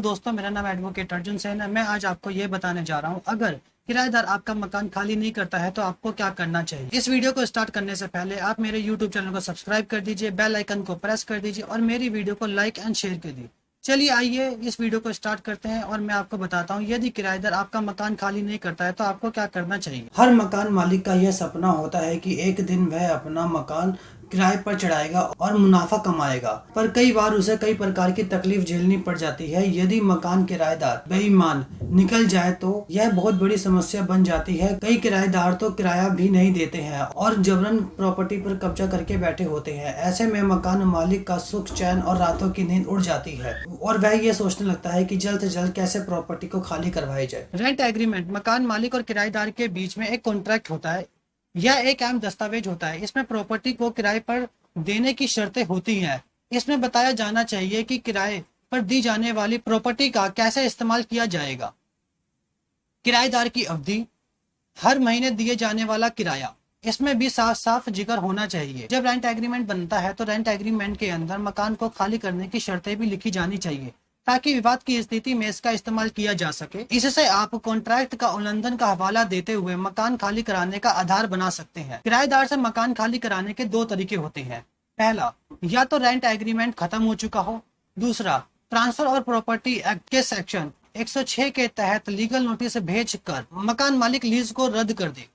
दोस्तों, मेरा नाम एडवोकेट अर्जुन सेन है। मैं आज आपको ये बताने जा रहा हूँ, अगर किराएदार आपका मकान खाली नहीं करता है तो आपको क्या करना चाहिए। इस वीडियो को स्टार्ट करने से पहले आप मेरे यूट्यूब चैनल को सब्सक्राइब कर दीजिए, बेल आइकन को प्रेस कर दीजिए और मेरी वीडियो को लाइक एंड शेयर कर दीजिए। चलिए आइए इस वीडियो को स्टार्ट करते हैं और मैं आपको बताता हूँ, यदि किराएदार आपका मकान खाली नहीं करता है तो आपको क्या करना चाहिए। हर मकान मालिक का यह सपना होता है कि एक दिन वह अपना मकान किराए पर चढ़ाएगा और मुनाफा कमाएगा, पर कई बार उसे कई प्रकार की तकलीफ झेलनी पड़ जाती है। यदि मकान किराएदार बेईमान निकल जाए तो यह बहुत बड़ी समस्या बन जाती है। कई किराएदार तो किराया भी नहीं देते हैं और जबरन प्रॉपर्टी पर कब्जा करके बैठे होते हैं। ऐसे में मकान मालिक का सुख चैन और रातों की नींद उड़ जाती है और वह ये सोचने लगता है कि जल्द से जल्द कैसे प्रॉपर्टी को खाली करवाई जाए। रेंट एग्रीमेंट मकान मालिक और किराएदार के बीच में एक कॉन्ट्रैक्ट होता है। यह एक अहम दस्तावेज होता है। इसमें प्रॉपर्टी को किराए पर देने की शर्तें होती हैं। इसमें बताया जाना चाहिए कि किराए पर दी जाने वाली प्रॉपर्टी का कैसे इस्तेमाल किया जाएगा। किराएदार की अवधि, हर महीने दिए जाने वाला किराया, इसमें भी साफ साफ जिक्र होना चाहिए। जब रेंट एग्रीमेंट बनता है तो रेंट एग्रीमेंट के अंदर मकान को खाली करने की शर्तें भी लिखी जानी चाहिए ताकि विवाद की स्थिति में इसका इस्तेमाल किया जा सके। इससे आप कॉन्ट्रैक्ट का उल्लंघन का हवाला देते हुए मकान खाली कराने का आधार बना सकते हैं। किराएदार से मकान खाली कराने के दो तरीके होते हैं। पहला, या तो रेंट एग्रीमेंट खत्म हो चुका हो। दूसरा, ट्रांसफर और प्रॉपर्टी एक्ट के सेक्शन 106 के तहत लीगल नोटिस भेजकर मकान मालिक लीज को रद्द कर दे।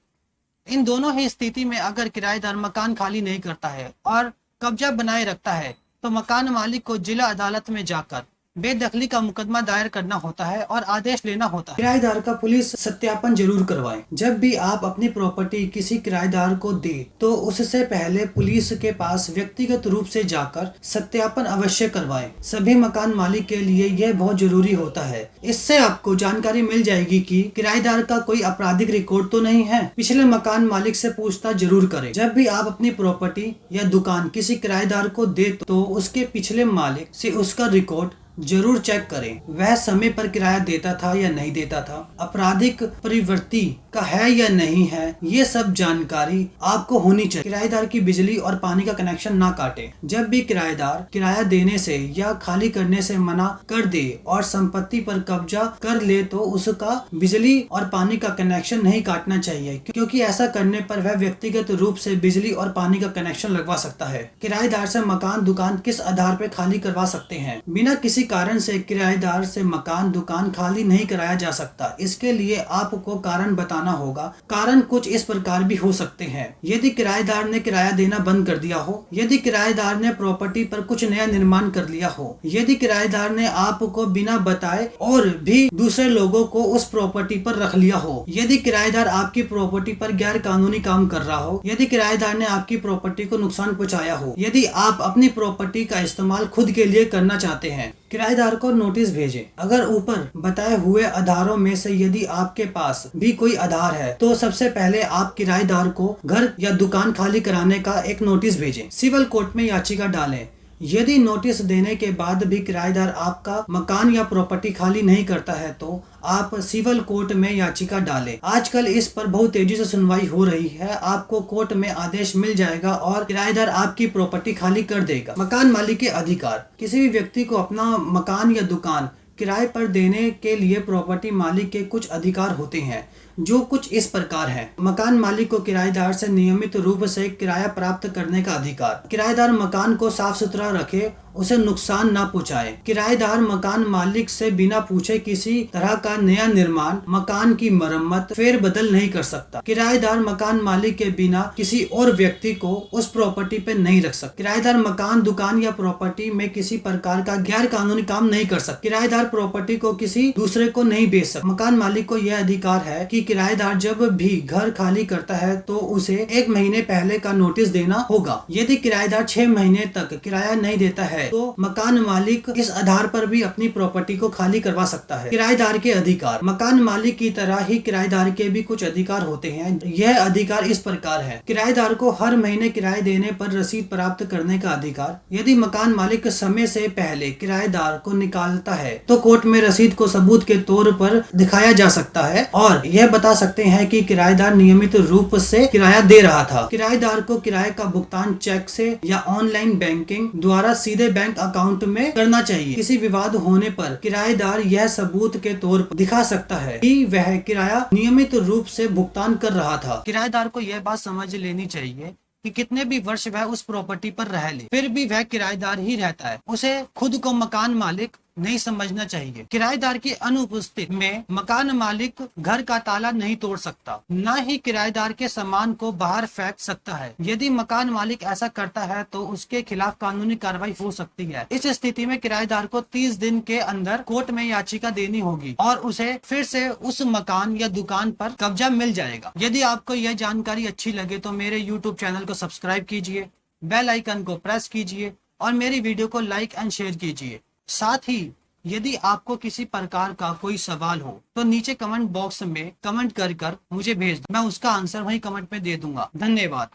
इन दोनों ही स्थिति में अगर किराएदार मकान खाली नहीं करता है और कब्जा बनाए रखता है तो मकान मालिक को जिला अदालत में जाकर बेदखली का मुकदमा दायर करना होता है और आदेश लेना होता है। किराएदार का पुलिस सत्यापन जरूर करवाएं। जब भी आप अपनी प्रॉपर्टी किसी किराएदार को दे तो उससे पहले पुलिस के पास व्यक्तिगत रूप से जाकर सत्यापन अवश्य करवाएं। सभी मकान मालिक के लिए यह बहुत जरूरी होता है। इससे आपको जानकारी मिल जाएगी कि किराएदार का कोई आपराधिक रिकॉर्ड तो नहीं है। पिछले मकान मालिक से पूछताछ जरूर करें। जब भी आप अपनी प्रॉपर्टी या दुकान किसी किराएदार को दे तो उसके पिछले मालिक से उसका रिकॉर्ड जरूर चेक करें। वह समय पर किराया देता था या नहीं देता था, आपराधिक प्रवृत्ति का है या नहीं है, ये सब जानकारी आपको होनी चाहिए। किराएदार की बिजली और पानी का कनेक्शन ना काटे। जब भी किराएदार किराया देने से या खाली करने से मना कर दे और संपत्ति पर कब्जा कर ले तो उसका बिजली और पानी का कनेक्शन नहीं काटना चाहिए, क्योंकि ऐसा करने पर वह व्यक्तिगत रूप से बिजली और पानी का कनेक्शन लगवा सकता है। किराएदार से मकान दुकान किस आधार पर खाली करवा सकते हैं? बिना किसी कारण से किराएदार से मकान दुकान खाली नहीं कराया जा सकता। इसके लिए आपको कारण बताना होगा। कारण कुछ इस प्रकार भी हो सकते हैं। यदि किराएदार ने किराया देना बंद कर दिया हो, यदि किराएदार ने प्रॉपर्टी पर कुछ नया निर्माण कर लिया हो, यदि किराएदार ने आपको बिना बताए और भी दूसरे लोगों को उस प्रॉपर्टी पर रख लिया हो, यदि किराएदार आपकी प्रॉपर्टी पर गैर कानूनी काम कर रहा हो, यदि किराएदार ने आपकी प्रॉपर्टी को नुकसान पहुंचाया हो, यदि आप अपनी प्रॉपर्टी का इस्तेमाल खुद के लिए करना चाहते हैं, किराएदार को नोटिस भेजें। अगर ऊपर बताए हुए आधारों में से यदि आपके पास भी कोई आधार है तो सबसे पहले आप किराएदार को घर या दुकान खाली कराने का एक नोटिस भेजें। सिविल कोर्ट में याचिका डालें। यदि नोटिस देने के बाद भी किराएदार आपका मकान या प्रॉपर्टी खाली नहीं करता है तो आप सिविल कोर्ट में याचिका डालें। आजकल इस पर बहुत तेजी से सुनवाई हो रही है। आपको कोर्ट में आदेश मिल जाएगा और किराएदार आपकी प्रॉपर्टी खाली कर देगा। मकान मालिक के अधिकार, किसी भी व्यक्ति को अपना मकान या दुकान किराए पर देने के लिए प्रॉपर्टी मालिक के कुछ अधिकार होते हैं, जो कुछ इस प्रकार है। मकान मालिक को किराएदार से नियमित रूप से किराया प्राप्त करने का अधिकार। किराएदार मकान को साफ सुथरा रखे, उसे नुकसान ना पहुंचाए। किराएदार मकान मालिक से बिना पूछे किसी तरह का नया निर्माण, मकान की मरम्मत, फेर बदल नहीं कर सकता। किराएदार मकान मालिक के बिना किसी और व्यक्ति को उस प्रॉपर्टी पे नहीं रख सकता। किराएदार मकान दुकान या प्रॉपर्टी में किसी प्रकार का गैर कानूनी काम नहीं कर सकता। किराएदार प्रॉपर्टी को किसी दूसरे को नहीं बेच सकता। मकान मालिक को यह अधिकार है कि किराएदार जब भी घर खाली करता है तो उसे 1 महीने पहले का नोटिस देना होगा। यदि किराएदार 6 महीने तक किराया नहीं देता है तो मकान मालिक इस आधार पर भी अपनी प्रॉपर्टी को खाली करवा सकता है। किराएदार के अधिकार, मकान मालिक की तरह ही किराएदार के भी कुछ अधिकार होते हैं। यह अधिकार इस प्रकार है। किराएदार को हर महीने किराया देने पर रसीद प्राप्त करने का अधिकार। यदि मकान मालिक समय से पहले किराएदार को निकालता है तो कोर्ट में रसीद को सबूत के तौर पर दिखाया जा सकता है और यह बता सकते हैं कि किराएदार नियमित रूप से किराया दे रहा था। किराएदार को किराए का भुगतान चेक से या ऑनलाइन बैंकिंग द्वारा सीधे बैंक अकाउंट में करना चाहिए। किसी विवाद होने पर किराएदार यह सबूत के तौर पर दिखा सकता है कि वह किराया नियमित रूप से भुगतान कर रहा था। किराएदार को यह बात समझ लेनी चाहिए कि कितने भी वर्ष वह उस प्रॉपर्टी पर रह ले, फिर भी वह किराएदार ही रहता है। उसे खुद को मकान मालिक नहीं समझना चाहिए। किराएदार की अनुपस्थिति में मकान मालिक घर का ताला नहीं तोड़ सकता, न ही किराएदार के सामान को बाहर फेंक सकता है। यदि मकान मालिक ऐसा करता है तो उसके खिलाफ कानूनी कार्रवाई हो सकती है। इस स्थिति में किराएदार को 30 दिन के अंदर कोर्ट में याचिका देनी होगी और उसे फिर से उस मकान या दुकान पर कब्जा मिल जाएगा। यदि आपको यह जानकारी अच्छी लगे तो मेरे YouTube चैनल को सब्सक्राइब कीजिए, बेल आइकन को प्रेस कीजिए और मेरी वीडियो को लाइक एंड शेयर कीजिए। साथ ही यदि आपको किसी प्रकार का कोई सवाल हो तो नीचे कमेंट बॉक्स में कमेंट कर मुझे भेज दो, मैं उसका आंसर वही कमेंट में दे दूंगा। धन्यवाद।